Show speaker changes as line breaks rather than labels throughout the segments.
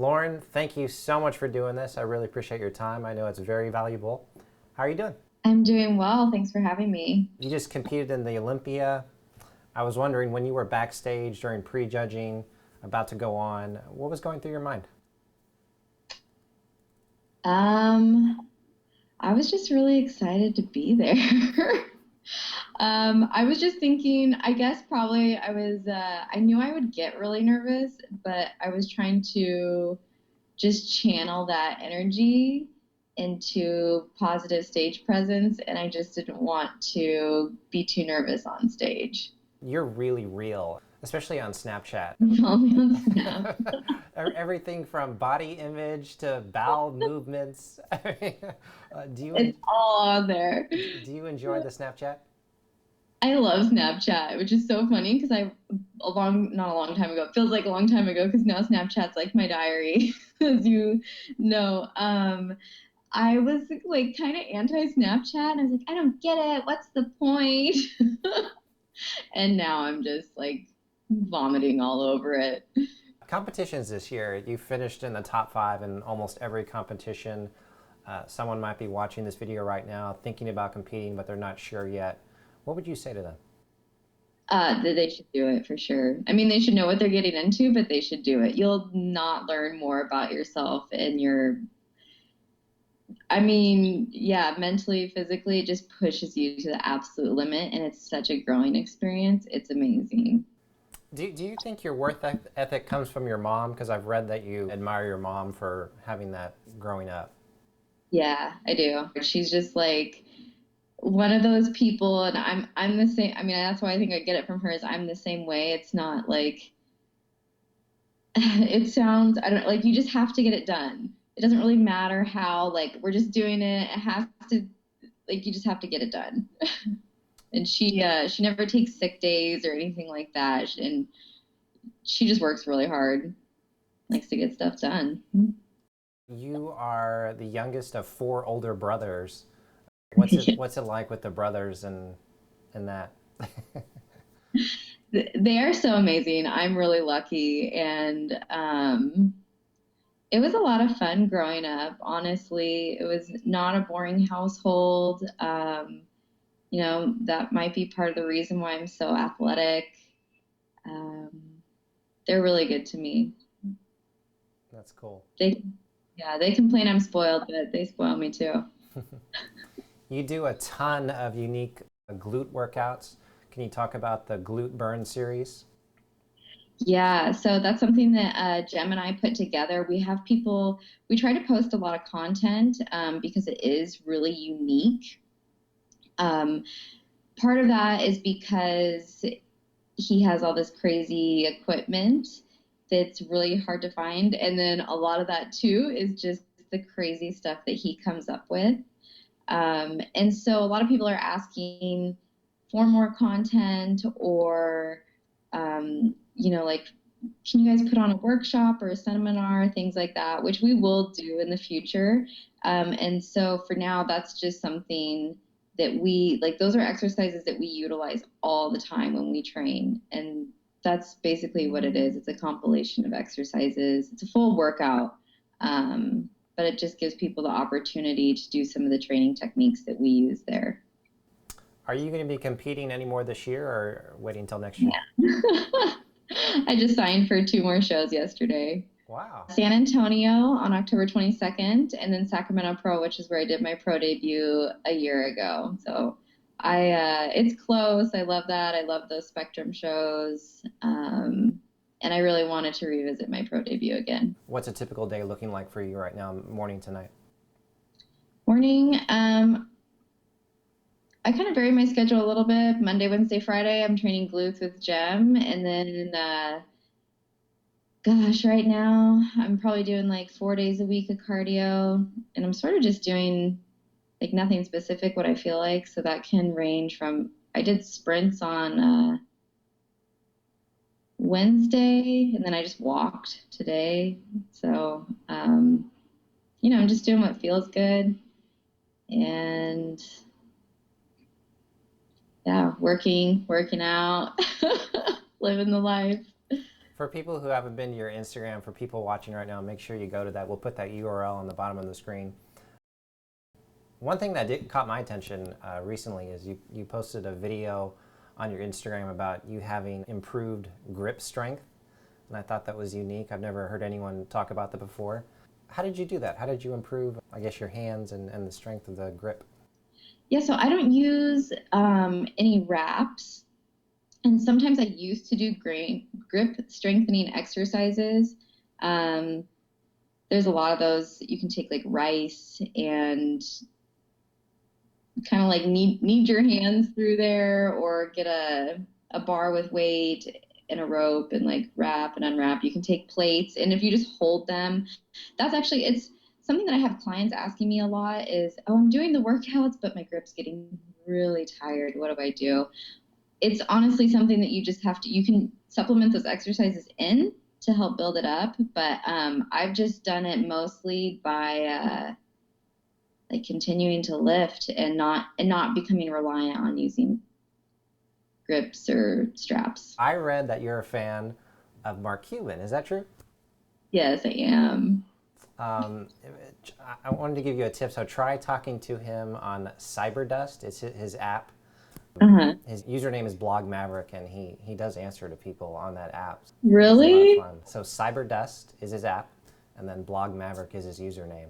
Lauren, thank you so much for doing this. I really appreciate your time. I know it's very valuable. How are you doing?
I'm doing well. Thanks for having me.
You just competed in the Olympia. I was wondering when you were backstage during prejudging, about to go on, what was going through your mind?
Um, I was just really excited to be there. I was just thinking, I guess probably I knew I would get really nervous, but I was trying to just channel that energy into positive stage presence, and I just didn't want to be too nervous on stage.
You're really real, especially on Snapchat.
Follow me on Snap.
Everything from body image to bowel movements. Do you
It's all on there.
do you enjoy the Snapchat?
I love Snapchat, which is so funny because not a long time ago, it feels like a long time ago because now Snapchat's like my diary, as you know. I was like kind of anti-Snapchat. I was like, I don't get it. What's the point? And now I'm just like vomiting all over it.
Competitions this year, you finished in the top five in almost every competition. Someone might be watching this video right now thinking about competing, but they're not sure yet. What would you say to them?
That they should do it for sure. I mean, they should know what they're getting into, but they should do it. You'll not learn more about yourself and I mean, yeah, mentally, physically, it just pushes you to the absolute limit, and it's such a growing experience. It's amazing.
Do you think your worth ethic comes from your mom? Because I've read that you admire your mom for having that growing up.
Yeah, I do. She's just like one of those people, and I'm the same. I mean, that's why I think I get it from her is I'm the same way. It's not like it sounds, I don't like you just have to get it done. It doesn't really matter how, like we're just doing it. It has to like you just have to get it done. And she never takes sick days or anything like that. And she just works really hard, likes to get stuff done.
You are the youngest of four older brothers.
Yeah.
What's it like with the brothers and that?
They are so amazing. I'm really lucky, and it was a lot of fun growing up. Honestly, it was not a boring household. That might be part of the reason why I'm so athletic. Um, they're really good to me.
That's cool.
They, yeah, they complain I'm spoiled, but they spoil me too.
You do a ton of unique glute workouts. Can you talk about the glute burn series?
Yeah, so that's something that Jem and I put together. We try to post a lot of content because it is really unique. Um, Part of that is because he has all this crazy equipment that's really hard to find. And then a lot of that too is just the crazy stuff that he comes up with. And so a lot of people are asking for more content or, like, can you guys put on a workshop or a seminar, things like that, which we will do in the future. And so for now, that's just something that we like, those are exercises that we utilize all the time when we train. And that's basically what it is. It's a compilation of exercises, it's a full workout. But it just gives people the opportunity to do some of the training techniques that we use there.
Are you going to be competing anymore this year or waiting until next year?
Yeah. I just signed for two more shows yesterday.
Wow.
San Antonio on October 22nd, and then Sacramento Pro, which is where I did my pro debut a year ago. So it's close. I love that. I love those Spectrum shows. And I really wanted to revisit my pro debut again.
What's a typical day looking like for you right now, morning to night?
Morning. I kind of vary my schedule a little bit. Monday, Wednesday, Friday, I'm training glutes with Jem. And then, gosh, right now, I'm probably doing like 4 days a week of cardio. And I'm sort of just doing like nothing specific what I feel like. So that can range from, I did sprints on Wednesday, and then I just walked today. So, I'm just doing what feels good. And yeah, working out, living the life.
For people who haven't been to your Instagram, for people watching right now, make sure you go to that. We'll put that URL on the bottom of the screen. One thing that caught my attention recently is you posted a video on your Instagram about you having improved grip strength, and I thought that was unique. I've never heard anyone talk about that before. How did you do that? How did you improve, I guess, your hands and the strength of the grip?
Yeah, so I don't use any wraps. And sometimes I used to do grip strengthening exercises. There's a lot of those. You can take like rice and kind of like knead your hands through there, or get a bar with weight and a rope and like wrap and unwrap. You can take plates, and if you just hold them, it's something that I have clients asking me a lot is, oh, I'm doing the workouts, but my grip's getting really tired. What do I do? It's honestly something that you just have to, you can supplement those exercises in to help build it up. But I've just done it mostly by like continuing to lift and not becoming reliant on using grips or straps.
I read that you're a fan of Mark Cuban. Is that true?
Yes, I am.
I wanted to give you a tip. So try talking to him on Cyberdust. It's his app.
Uh-huh.
His username is Blog Maverick, and he does answer to people on that app.
Really?
It's a lot of fun. So Cyberdust is his app, and then Blog Maverick is his username.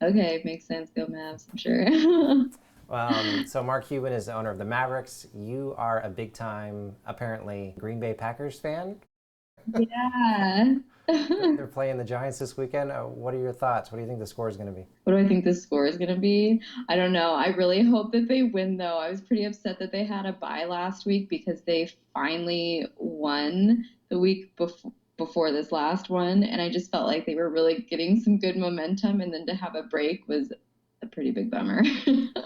Okay, makes sense. Go Mavs, I'm sure.
So Mark Cuban is the owner of the Mavericks. You are a big-time, apparently, Green Bay Packers fan.
Yeah.
They're playing the Giants this weekend. What are your thoughts? What do you think the score is going to be?
What do I think the score is going to be? I don't know. I really hope that they win, though. I was pretty upset that they had a bye last week because they finally won the week before this last one. And I just felt like they were really getting some good momentum. And then to have a break was a pretty big bummer.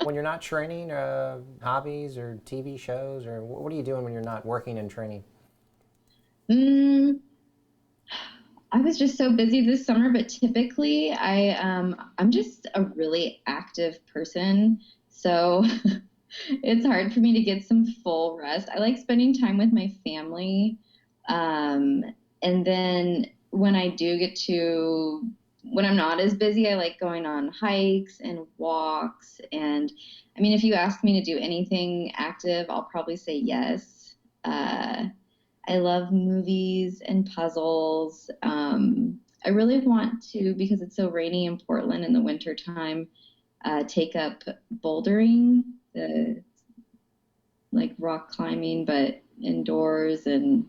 When you're not training, hobbies or TV shows, or what are you doing when you're not working and training?
I was just so busy this summer, but typically I'm just a really active person. So it's hard for me to get some full rest. I like spending time with my family. And then when I'm not as busy, I like going on hikes and walks. And I mean, if you ask me to do anything active, I'll probably say yes. I love movies and puzzles. I really want to, because it's so rainy in Portland in the winter time, take up bouldering, like rock climbing, but indoors and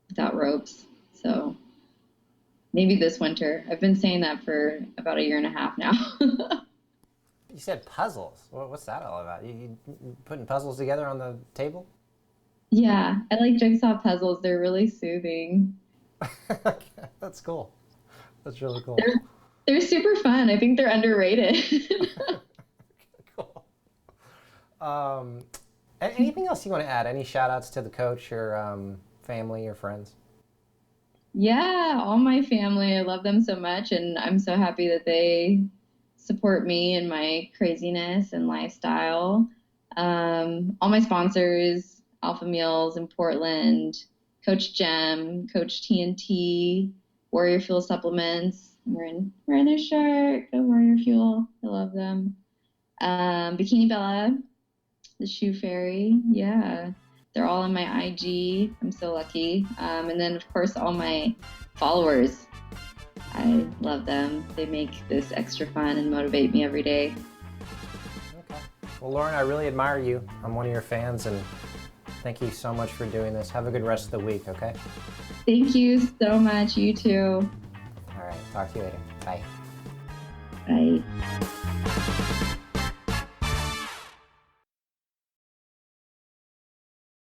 without ropes. So maybe this winter. I've been saying that for about a year and a half now.
You said puzzles. What's that all about? You putting puzzles together on the table?
Yeah, I like jigsaw puzzles. They're really soothing.
That's cool. That's really cool.
They're super fun. I think they're underrated.
Cool. Anything else you want to add? Any shout outs to the coach or family or friends?
Yeah, all my family. I love them so much, and I'm so happy that they support me and my craziness and lifestyle. All my sponsors, Alpha Meals in Portland, Coach Gem, Coach TNT, Warrior Fuel Supplements. Wearing their shirt. Go Warrior Fuel. I love them. Bikini Bella, the Shoe Fairy. Yeah, they're all on my IG. I'm so lucky. And then, of course, all my followers. I love them. They make this extra fun and motivate me every day.
Okay. Well, Lauren, I really admire you. I'm one of your fans, and thank you so much for doing this. Have a good rest of the week, okay?
Thank you so much. You too.
All right. Talk to you later. Bye.
Bye.